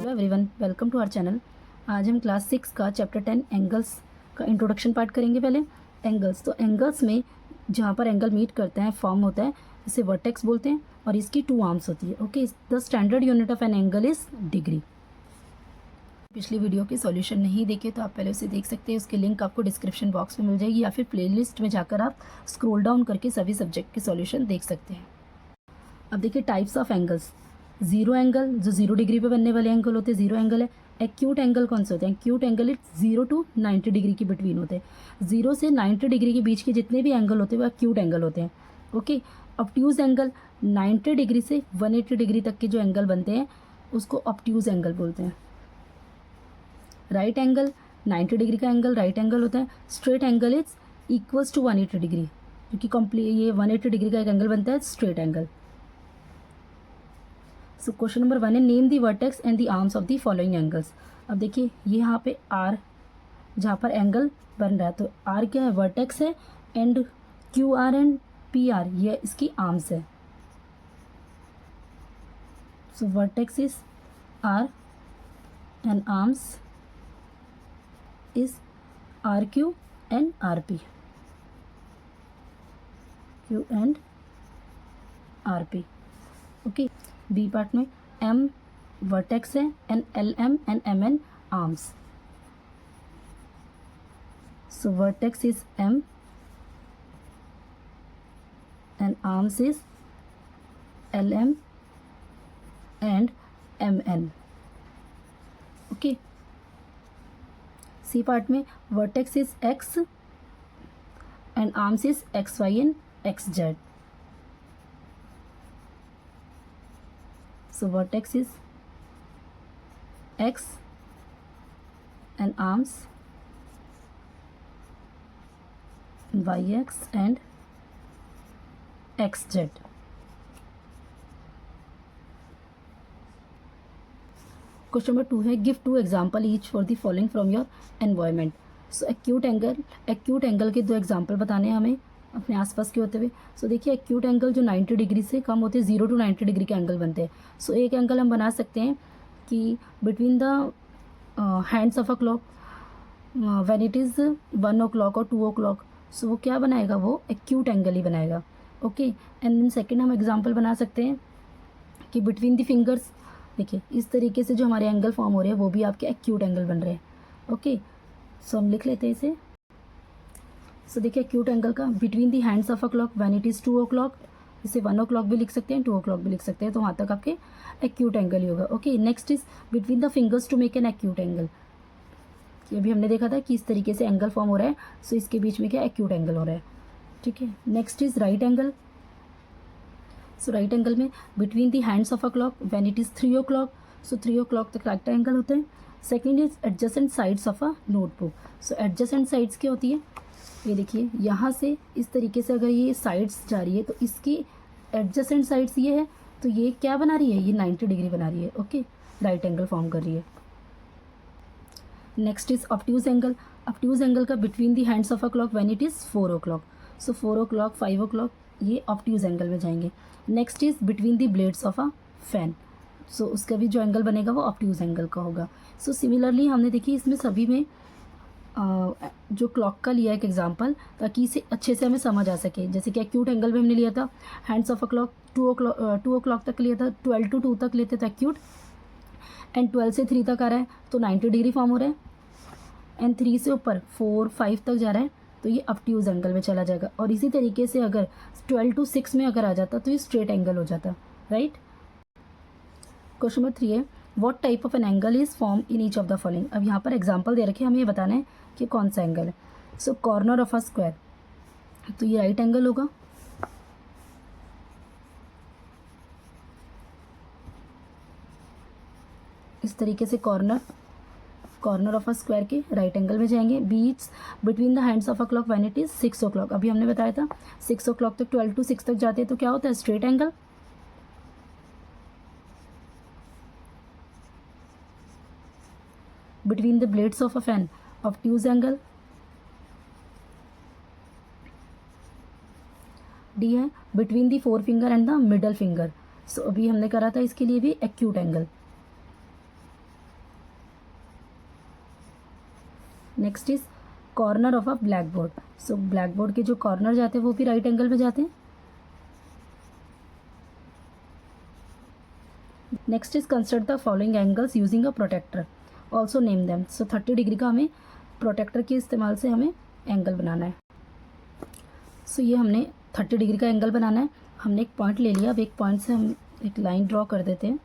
Hello everyone, welcome to our channel. आज हम class 6 का चैप्टर 10 एंगल्स का इंट्रोडक्शन पार्ट करेंगे। पहले एंगल्स, तो एंगल्स में जहाँ पर एंगल मीट करते हैं फॉर्म होता है, इसे वर्टेक्स बोलते हैं और इसकी 2 आर्म्स होती है। Okay, the standard unit of an angle is degree. पिछली वीडियो के सॉल्यूशन नहीं देखे तो आप पहले उसे देख सकते हैं, उसकी लिंक आपको डिस्क्रिप्शन बॉक्स में मिल जाएगी या फिर प्लेलिस्ट में जाकर आप स्क्रॉल डाउन करके सभी सब्जेक्ट के सॉल्यूशन देख सकते हैं। अब देखिए types of angles. Zero angle, जो 0 डिग्री पे बनने वाले एंगल होते हैं, जीरो एंगल है। एक्यूट एंगल कौन से होते हैं? Acute angle it 0 to 90 degree के बिटवीन होते हैं। 0 से 90 डिग्री के बीच के जितने भी एंगल होते हैं वो एक्यूट एंगल होते हैं। ओके, ऑब्ट्यूज एंगल 90 डिग्री से 180 डिग्री तक के जो एंगल बनते हैं उसको ऑब्ट्यूज एंगल बोलते हैं। राइट एंगल 90 डिग्री का एंगल राइट एंगल होता है। Straight angle is equals to 180 degree, क्योंकि कंप्लीट ये 180 डिग्री का एक एंगल बनता है straight angle. So question number 1 है, name the vertex and the arms of the following angles. अब देखिए ये यहाँ पे आर, जहाँ पर एंगल बन रहा है, तो आर क्या है? वर्टेक्स है। And Q R and P R ये इसकी आर्म्स है। So vertex is R and arms is R Q and R P, Q and R P. Okay, B part में एम वर्टेक्स है and L M and M N arms. So vertex is M and arms is L M and M N. Okay, C part में vertex is X and arms is X Y and x Z. So vertex is x and arms yx and xz. Question number 2 है, give 2 example each for the following from your environment. So acute angle के 2 example बताने हैं हमें अपने आसपास के होते हुए। सो देखिए एक्यूट एंगल जो 90 डिग्री से कम होते हैं, 0 to 90 डिग्री के एंगल बनते हैं। सो एक एंगल हम बना सकते हैं कि between the hands of a clock when it is 1 o'clock और 2 o'clock, सो वो क्या बनाएगा? वो एक्यूट एंगल ही बनाएगा। ओके, एंड देन सेकेंड हम एग्जाम्पल बना सकते हैं कि बिटवीन द फिंगर्स, देखिए इस तरीके से जो हमारे एंगल फॉर्म हो रहे हैं वो भी आपके एक्यूट एंगल बन रहे हैं। ओके, सो हम लिख लेते हैं इसे। सो देखिए एक्यूट एंगल का between the hands of a clock when it is 2 o'clock, इसे 1 o'clock भी लिख सकते हैं, 2 o'clock भी लिख सकते हैं, तो वहाँ तक आपके एक्यूट एंगल ही होगा। Okay, next is between the fingers to make an acute angle. ये भी हमने देखा था कि इस तरीके से एंगल फॉर्म हो रहा है, सो इसके बीच में क्या एक्यूट एंगल हो रहा है। ठीक है, next is right angle. So right angle में between the hands of a clock when it is 3 o'clock, सो 3 o'clock तक राइट एंगल होते हैं। Second is adjacent sides of a notebook. So adjacent sides क्या होती है? ये देखिए यहाँ से इस तरीके से अगर ये साइड्स जा रही है तो इसकी एडजेसेंट साइड्स ये है, तो ये क्या बना रही है? ये 90 डिग्री बना रही है। ओके, राइट एंगल फॉर्म कर रही है। Next is obtuse angle. Obtuse angle का between the hands of a clock when it is 4 o'clock, so 4 o'clock 5 o'clock ये ऑब्ट्यूज एंगल में जाएंगे। Next is between the blades of a fan, so उसका भी जो एंगल बनेगा वो obtuse angle का होगा। सो सिमिलरली हमने देखिए इसमें सभी में जो क्लॉक का लिया एक एग्जांपल, ताकि इसे अच्छे से हमें समझ आ सके। जैसे कि एक्यूट एंगल में हमने लिया था hands of a clock 2 o'clock तक लिया था, 12 to 2 तक लेते थे एक्यूट, एंड 12 से 3 तक आ रहा है तो 90 डिग्री फॉर्म हो रहा है, एंड 3 से ऊपर 4 5 तक जा रहा है तो ये ऑब्ट्यूज एंगल में चला जाएगा। और इसी तरीके से अगर 12 to 6 में अगर आ जाता तो ये स्ट्रेट एंगल हो जाता। राइट। क्वेश्चन नंबर 3 है, what type of an angle is form in each of the following. अब यहाँ पर एग्जाम्पल दे रखे हैं, हमें ये बताना है कि कौन सा एंगल है। So corner of a square, तो ये राइट एंगल होगा। इस तरीके से कॉर्नर ऑफ अ स्क्वायर के राइट एंगल में जाएंगे। बीच between the hands of a clock when it is 6 o'clock, अभी हमने बताया था 6 o'clock तक 12 to 6 तक जाते हैं तो क्या होता है? Straight angle. Between the blades of a fan, obtuse angle. D है between the 4 finger and the middle finger, so अभी हमने करा था इसके लिए भी acute angle. Next is corner of a black board. So black board के जो कॉर्नर जाते हैं वो भी राइट एंगल में जाते हैं। Next is construct the following angles using a protractor, also name them. So 30 degree का हमें प्रोटेक्टर के इस्तेमाल से हमें एंगल बनाना है। सो ये हमने 30 डिग्री का एंगल बनाना है। हमने एक पॉइंट ले लिया, अब एक पॉइंट से हम एक लाइन ड्रॉ कर देते हैं।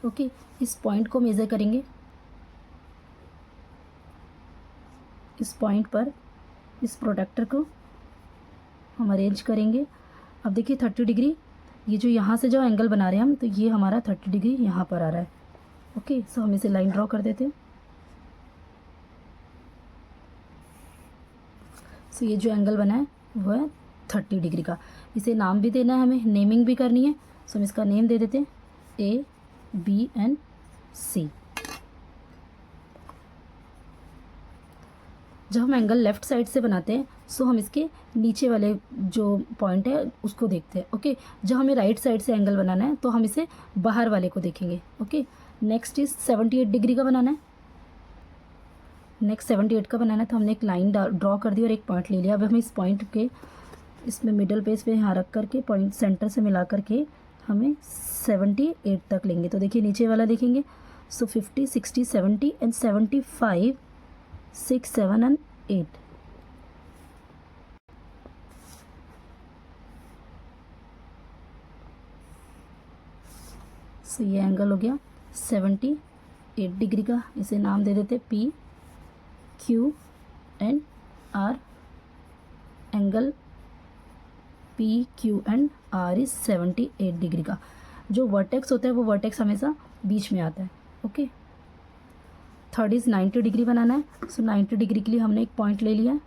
ओके, इस पॉइंट को मेज़र करेंगे। इस पॉइंट पर इस प्रोटेक्टर को हम अरेंज करेंगे। अब देखिए 30 डिग्री, ये जो यहाँ से जो एंगल बना रहे हैं हम, तो ये हमारा 30 डिग्री यहाँ पर आ रहा है। ओके, सो हम इसे लाइन ड्रॉ कर देते हैं। सो ये जो एंगल बना है वो है 30 डिग्री का। इसे नाम भी देना है, हमें नेमिंग भी करनी है। सो हम इसका नेम दे देते हैं ए बी एंड सी। जब हम एंगल लेफ़्ट साइड से बनाते हैं सो हम इसके नीचे वाले जो पॉइंट है उसको देखते हैं। ओके, जब हमें राइट साइड से एंगल बनाना है तो हम इसे बाहर वाले को देखेंगे। ओके, नेक्स्ट इज 78 डिग्री का बनाना है। नेक्स्ट 78 का बनाना है तो हमने एक लाइन ड्रॉ कर दी और एक पॉइंट ले लिया। अब हम इस पॉइंट के इसमें मिडल पेज पे यहाँ रख करके पॉइंट सेंटर से मिला करके हमें 78 तक लेंगे। तो देखिए नीचे वाला देखेंगे। सो 50, 60, 70 एंड 75, 6, 7 एंड 8। सो ये एंगल हो गया 78 डिग्री का। इसे नाम दे देते P Q and R. Angle P Q and R is 78 degree का। जो वर्टेक्स होता है वो वर्टेक्स हमेशा बीच में आता है। ओके, थर्ड इज 90 डिग्री बनाना है। सो 90 डिग्री के लिए हमने एक पॉइंट ले लिया है।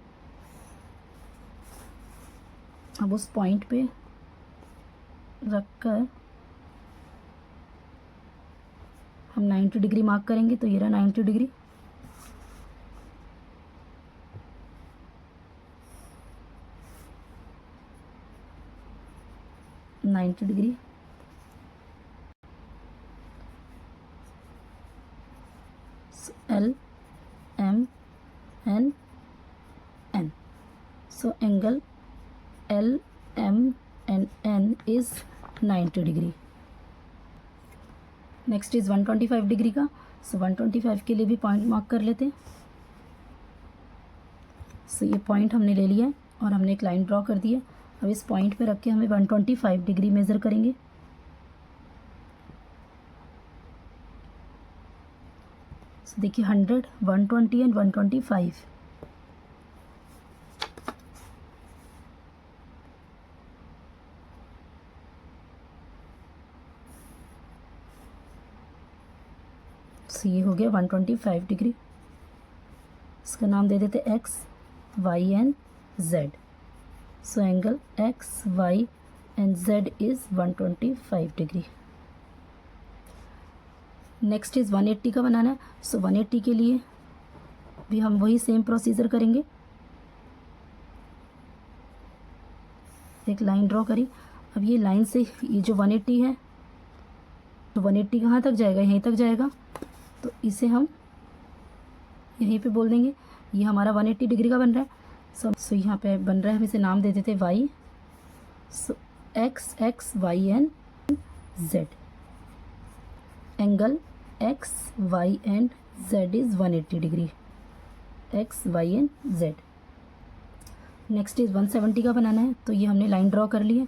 अब उस पॉइंट पे रख कर हम 90 डिग्री मार्क करेंगे। तो ये रहा 90 degree. L M N N. So angle L M and N is 90 degree. Next is 125 degree का। सो 125 के लिए भी पॉइंट मार्क कर लेते हैं। सो ये पॉइंट हमने ले लिया है और हमने एक लाइन ड्रॉ कर दी है। अब इस पॉइंट पे रख के हमें 125 डिग्री मेज़र करेंगे। सो देखिए 100, 120 एंड 125। सो ये हो गया 125 डिग्री। इसका नाम दे देते X Y and Z. So angle X Y and Z is 125 degree. Next is 180 का बनाना है। सो 180 के लिए भी हम वही सेम प्रोसीजर करेंगे। एक लाइन ड्रॉ करी। अब ये लाइन से ये जो 180 है तो 180 कहाँ तक जाएगा, यहीं तक जाएगा। तो इसे हम यहीं पे बोल देंगे ये हमारा 180 डिग्री का बन रहा है। सो यहाँ पे बन रहा है, हम इसे नाम दे देते Y. So X X Y and Z. Angle X Y and Z is 180 degree. X Y and Z. Next is 170 का बनाना है। तो ये हमने लाइन ड्रॉ कर ली है।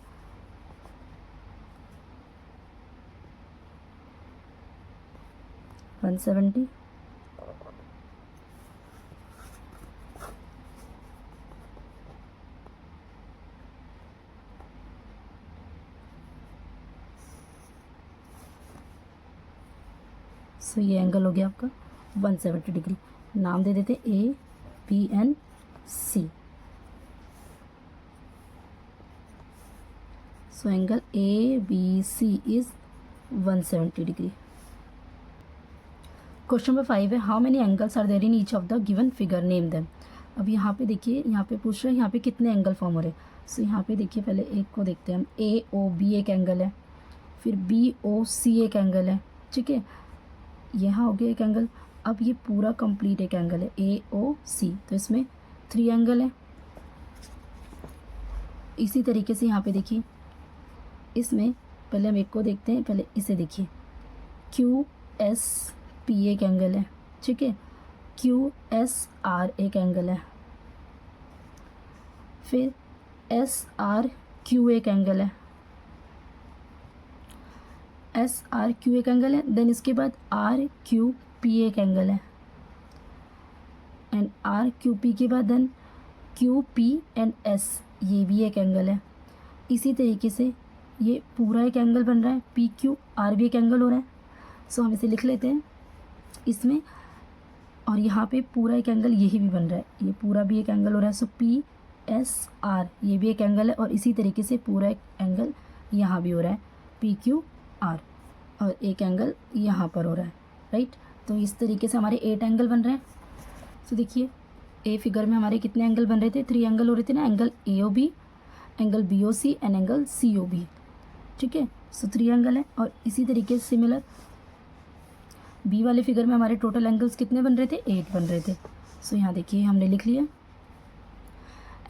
वन 170। सो ये एंगल हो गया आपका 170 डिग्री। नाम दे देते A B and C. So angle A B C is 170 degree. Question number 5 है how many angles are there in each of the given figure, name them. अब यहाँ पे देखिए, यहाँ पे पूछ रहे हैं यहाँ पे कितने एंगल फॉर्म हो रहे हैं। सो यहाँ पे देखिए, पहले एक को देखते हैं हम। ए ओ बी एक एंगल है, फिर बी ओ सी एक एंगल है, ठीक है, यहाँ हो गया एक एंगल। अब ये पूरा कंप्लीट एक एंगल है ए ओ सी, तो इसमें 3 एंगल है। इसी तरीके से यहाँ पे देखिए, इसमें पहले हम एक को देखते हैं, पहले इसे देखिए, क्यू एस पी एक एंगल है, ठीक है, क्यू एस आर एक एंगल है, फिर एस आर क्यू एक एंगल है, एस आर क्यू एक एंगल है, देन इसके बाद आर क्यू पी एक एंगल है, एंड आर क्यू पी के बाद then Q P and S, ये भी एक एंगल है। इसी तरीके से ये पूरा एक एंगल बन रहा है, पी क्यू आर भी एक एंगल हो रहा है। सो हम इसे लिख लेते हैं इसमें, और यहाँ पे पूरा एक एंगल यही भी बन रहा है, ये पूरा भी एक एंगल हो रहा है। सो पी एस आर ये भी एक एंगल है, और इसी तरीके से पूरा एक एंगल यहाँ भी हो रहा है, पी क्यू आर, और एक एंगल यहाँ पर हो रहा है, राइट। तो इस तरीके से हमारे 8 एंगल बन रहे हैं। तो देखिए ए फिगर में हमारे कितने एंगल बन रहे थे, 3 एंगल हो रहे थे ना, angle A O B, angle B O C and angle C O B, ठीक है। सो 3 एंगल है, और इसी तरीके से सिमिलर बी वाले फिगर में हमारे टोटल एंगल्स कितने बन रहे थे, 8 बन रहे थे। सो यहाँ देखिए हमने लिख लिया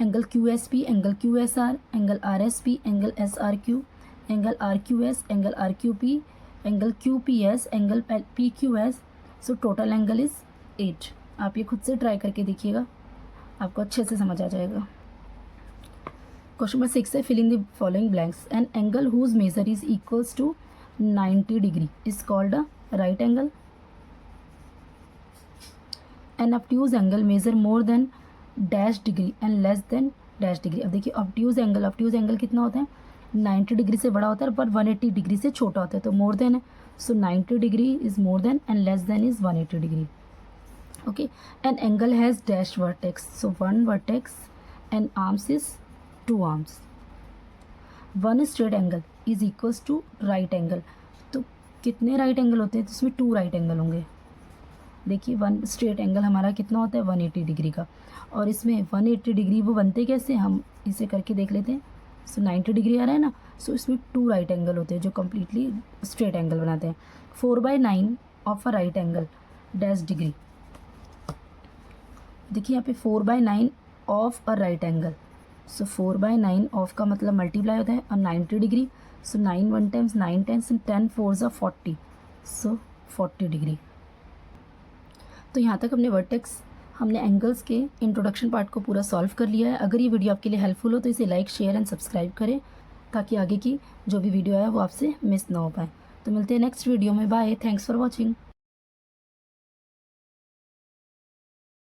angle Q S P, angle Q S R, angle R S P, angle S R Q, angle R Q S, angle R Q P, angle Q P S, angle P Q S. So total angle is 8। आप ये खुद से try करके देखिएगा, आपको अच्छे से समझ आ जाएगा। क्वेश्चन नंबर 6 है, fill in the following blanks. An angle whose measure is equals to 90 degree is called a right angle. An obtuse angle measure more than dash degree and less than dash degree. अब देखिए obtuse angle कितना होता है, 90 degree से बड़ा होता है, पर 180 डिग्री से छोटा होता है, तो मोर देन है। सो 90 degree is more than and less then is 180 degree. Okay, an angle has dash vertex, so 1 vertex and arms is 2 arms. One straight angle is equals to right angle. तो कितने right angle होते हैं, तो इसमें 2 right angle होंगे। देखिए 1 straight angle हमारा कितना होता है, 180 डिग्री का, और इसमें 180 डिग्री वो बनते कैसे, हम इसे करके देख लेते हैं। सो 90 डिग्री आ रहा है ना, सो इसमें 2 राइट एंगल होते हैं जो कम्प्लीटली स्ट्रेट एंगल बनाते हैं। 4/9 of a right angle dash degree. देखिए यहाँ पे 4/9 of a right angle, so 4/9 of का मतलब मल्टीप्लाई होता है और 90 डिग्री, सो 9 1 टाइम्स 9 टाइम्स 10 4 40, सो 40 डिग्री। तो यहाँ तक हमने एंगल्स के इंट्रोडक्शन पार्ट को पूरा सॉल्व कर लिया है। अगर ये वीडियो आपके लिए हेल्पफुल हो तो इसे लाइक शेयर एंड सब्सक्राइब करें, ताकि आगे की जो भी वीडियो है वो आपसे मिस ना हो पाए। तो मिलते हैं नेक्स्ट वीडियो में, बाय, थैंक्स फॉर वॉचिंग।